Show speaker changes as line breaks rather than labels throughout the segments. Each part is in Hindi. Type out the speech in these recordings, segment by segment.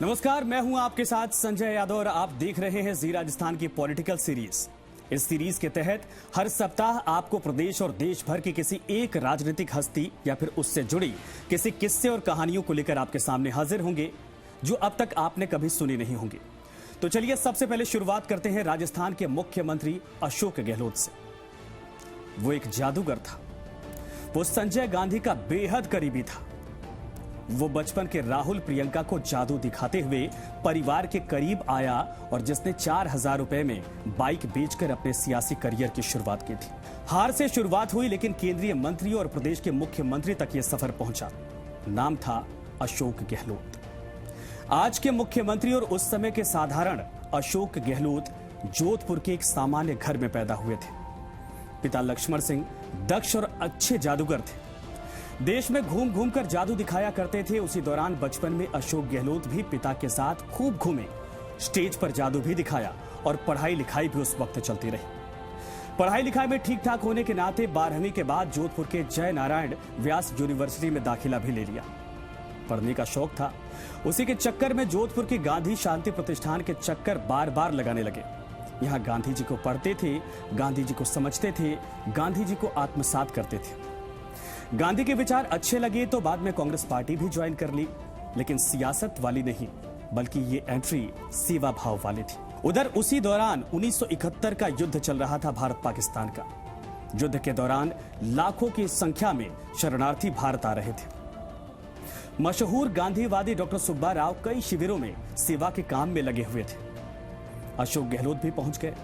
नमस्कार, मैं हूं आपके साथ संजय यादव और आप देख रहे हैं जी राजस्थान की पॉलिटिकल सीरीज। इस सीरीज के तहत हर सप्ताह आपको प्रदेश और देश भर की किसी एक राजनीतिक हस्ती या फिर उससे जुड़ी किसी किस्से और कहानियों को लेकर आपके सामने हाजिर होंगे जो अब तक आपने कभी सुनी नहीं होंगी। तो चलिए सबसे पहले शुरुआत करते हैं राजस्थान के मुख्यमंत्री अशोक गहलोत से। वो एक जादूगर था। वो संजय गांधी का बेहद करीबी था। वो बचपन के राहुल प्रियंका को जादू दिखाते हुए परिवार के करीब आया और जिसने 4,000 रुपए में बाइक बेचकर अपने सियासी करियर की शुरुआत की थी। हार से शुरुआत हुई लेकिन केंद्रीय मंत्री और प्रदेश के मुख्यमंत्री तक यह सफर पहुंचा। नाम था अशोक गहलोत। आज के मुख्यमंत्री और उस समय के साधारण अशोक गहलोत जोधपुर के एक सामान्य घर में पैदा हुए थे। पिता लक्ष्मण सिंह दक्ष और अच्छे जादूगर थे। देश में घूम घूम कर जादू दिखाया करते थे। उसी दौरान बचपन में अशोक गहलोत भी पिता के साथ खूब घूमे, स्टेज पर जादू भी दिखाया और पढ़ाई लिखाई भी उस वक्त चलती रही। पढ़ाई लिखाई में ठीक ठाक होने के नाते 12वीं के बाद जोधपुर के जय नारायण व्यास यूनिवर्सिटी में दाखिला भी ले लिया। पढ़ने का शौक था, उसी के चक्कर में जोधपुर के गांधी शांति प्रतिष्ठान के चक्कर बार बार लगाने लगे। यहाँ गांधी जी को पढ़ते थे, गांधी जी को समझते थे, गांधी जी को आत्मसात करते थे। गांधी के विचार अच्छे लगे तो बाद में कांग्रेस पार्टी भी ज्वाइन कर ली, लेकिन सियासत वाली नहीं, बल्कि ये एंट्री सेवा भाव वाली थी। उधर उसी दौरान 1971 का युद्ध चल रहा था भारत पाकिस्तान का। युद्ध के दौरान लाखों की संख्या में शरणार्थी भारत आ रहे थे। मशहूर गांधीवादी डॉक्टर सुब्बा राव कई शिविरों में सेवा के काम में लगे हुए थे। अशोक गहलोत भी पहुंच गए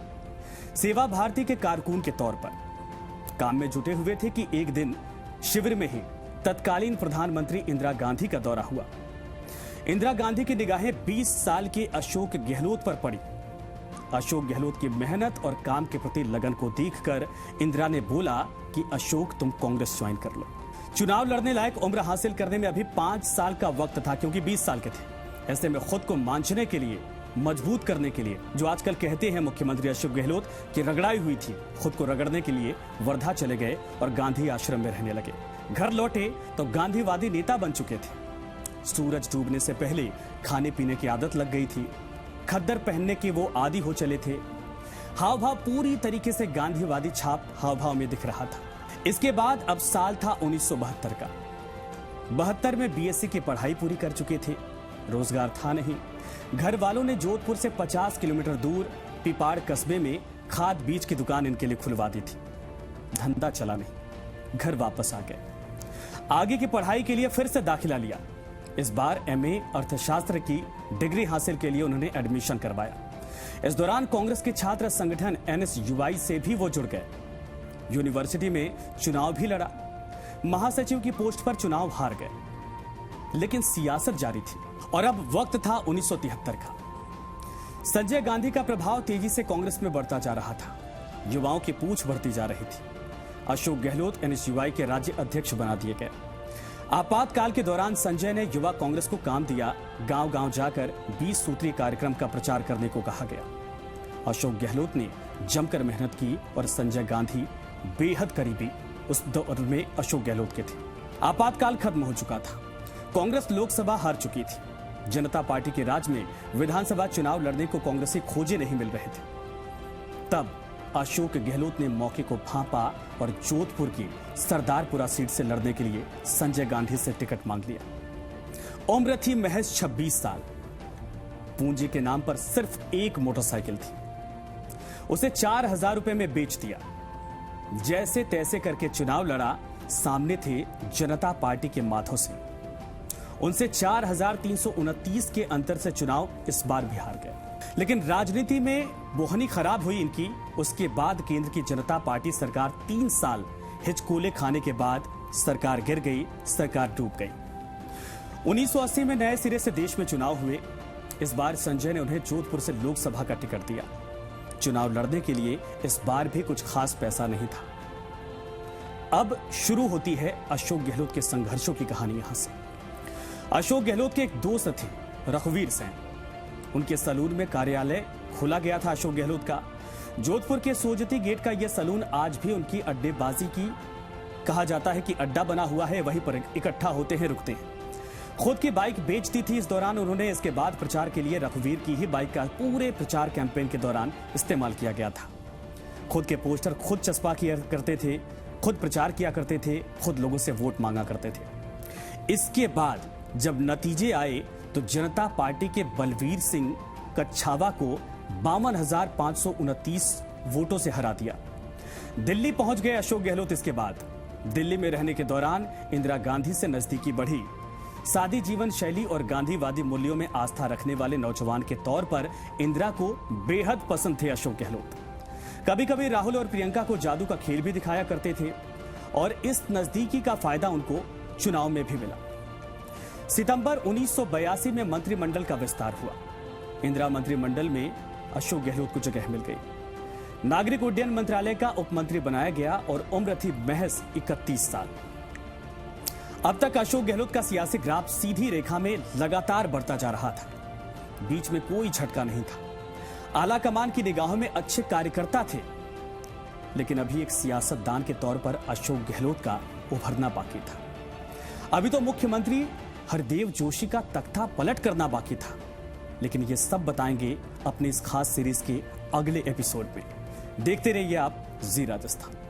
सेवा भारती के कारकुन के तौर पर। काम में जुटे हुए थे कि एक दिन शिविर में ही तत्कालीन प्रधानमंत्री इंदिरा गांधी का दौरा हुआ। इंदिरा गांधी की निगाहें 20 साल के अशोक गहलोत पर पड़ी। अशोक गहलोत की मेहनत और काम के प्रति लगन को देखकर इंदिरा ने बोला कि अशोक तुम कांग्रेस ज्वाइन कर लो। चुनाव लड़ने लायक उम्र हासिल करने में अभी 5 साल का वक्त था, क्योंकि 20 साल के थे। ऐसे में खुद को मांझने के लिए, मजबूत करने के लिए, जो आजकल कहते हैं मुख्यमंत्री अशोक गहलोत की रगड़ाई हुई थी, खुद को रगड़ने के लिए वर्धा चले गए और गांधी आश्रम में रहने लगे। घर लौटे तो गांधीवादी नेता बन चुके थे। सूरज डूबने से पहले खाने पीने की आदत लग गई थी। खद्दर पहनने के वो आदी हो चले थे। हाव भाव पूरी तरीके से गांधीवादी छाप हाव भाव में दिख रहा था। इसके बाद अब साल था 1972 का। 72 में बीएससी की पढ़ाई पूरी कर चुके थे। रोजगार था नहीं। घर वालों ने जोधपुर से 50 किलोमीटर दूर पिपाड़ कस्बे में खाद बीज की दुकान इनके लिए खुलवा दी थी। धंधा चला नहीं, घर वापस आ गए। आगे की पढ़ाई के लिए फिर से दाखिला लिया। इस बार एमए अर्थशास्त्र की डिग्री हासिल के लिए उन्होंने एडमिशन करवाया। इस दौरान कांग्रेस के छात्र संगठन एनएसयूआई से भी वो जुड़ गए। यूनिवर्सिटी में चुनाव भी लड़ा। महासचिव की पोस्ट पर चुनाव हार गए, लेकिन सियासत जारी थी। और अब वक्त था 1973 का। संजय गांधी का प्रभाव तेजी से कांग्रेस में बढ़ता जा रहा था। युवाओं की पूछ बढ़ती जा रही थी। अशोक गहलोत एनएसयूआई के राज्य अध्यक्ष बना दिए गए। आपातकाल के दौरान संजय ने युवा कांग्रेस को काम दिया। गांव-गांव जाकर 20 सूत्रीय कार्यक्रम का प्रचार करने को कहा गया। अशोक गहलोत ने जमकर मेहनत की और संजय गांधी बेहद करीबी उस दौर में अशोक गहलोत के थे। आपातकाल खत्म हो चुका था। कांग्रेस लोकसभा हार चुकी थी। जनता पार्टी के राज में विधानसभा चुनाव लड़ने को कांग्रेसी खोजे नहीं मिल रहे थे। तब अशोक गहलोत ने मौके को भांपा और जोधपुर की सरदारपुरा सीट से लड़ने के लिए संजय गांधी से टिकट मांग लिया। उम्र थी महज 26 साल। पूंजी के नाम पर सिर्फ एक मोटरसाइकिल थी। उसे 4,000 रुपए में बेच दिया। जैसे तैसे करके चुनाव लड़ा। सामने थे जनता पार्टी के माधव सिंह। उनसे 4,329 के अंतर से चुनाव इस बार भी हार गए। लेकिन राजनीति में बोहनी खराब हुई इनकी। उसके बाद केंद्र की जनता पार्टी सरकार 3 साल हिचकोले खाने के बाद सरकार गिर गई, सरकार डूब गई। 1980 में नए सिरे से देश में चुनाव हुए। इस बार संजय ने उन्हें जोधपुर से लोकसभा का टिकट दिया। चुनाव लड़ने के लिए इस बार भी कुछ खास पैसा नहीं था। अब शुरू होती है अशोक गहलोत के संघर्षों की कहानी। यहां से अशोक गहलोत के एक दोस्त थे, रघुवीर सेन। उनके सलून में कार्यालय खुला गया था अशोक गहलोत का। जोधपुर के सोजती गेट का यह सलून आज भी उनकी अड्डेबाजी की कहा जाता है कि अड्डा बना हुआ है, वहीं पर इकट्ठा होते हैं, रुकते हैं। खुद की बाइक बेच दी थी इस दौरान उन्होंने। इसके बाद प्रचार के लिए रघुवीर की ही बाइक का पूरे प्रचार कैंपेन के दौरान इस्तेमाल किया गया था। खुद के पोस्टर खुद चस्पा किया करते थे, खुद प्रचार किया करते थे, खुद लोगों से वोट मांगा करते थे। इसके बाद जब नतीजे आए तो जनता पार्टी के बलवीर सिंह कच्छावा को 52,529 वोटों से हरा दिया। दिल्ली पहुंच गए अशोक गहलोत। इसके बाद दिल्ली में रहने के दौरान इंदिरा गांधी से नजदीकी बढ़ी। सादी जीवन शैली और गांधीवादी मूल्यों में आस्था रखने वाले नौजवान के तौर पर इंदिरा को बेहद पसंद थे अशोक गहलोत। कभी कभी राहुल और प्रियंका को जादू का खेल भी दिखाया करते थे और इस नजदीकी का फायदा उनको चुनाव में भी मिला। सितंबर 1982 में मंत्रिमंडल का विस्तार हुआ। इंदिरा मंत्रिमंडल में अशोक गहलोत को जगह मिल गई। नागरिक उड्डयन मंत्रालय का उप मंत्री बनाया गया और उम्र थी महज 31 साल। अब तक अशोक गहलोत का सियासी ग्राफ सीधी रेखा में लगातार बढ़ता जा रहा था। बीच में कोई झटका नहीं था। आला कमान की निगाहों में अच्छे कार्यकर्ता थे, लेकिन अभी एक सियासतदान के तौर पर अशोक गहलोत का उभरना बाकी था। अभी तो मुख्यमंत्री हरदेव जोशी का तख्ता पलट करना बाकी था, लेकिन ये सब बताएंगे अपने इस खास सीरीज के अगले एपिसोड में। देखते रहिए आप जी राजस्थान।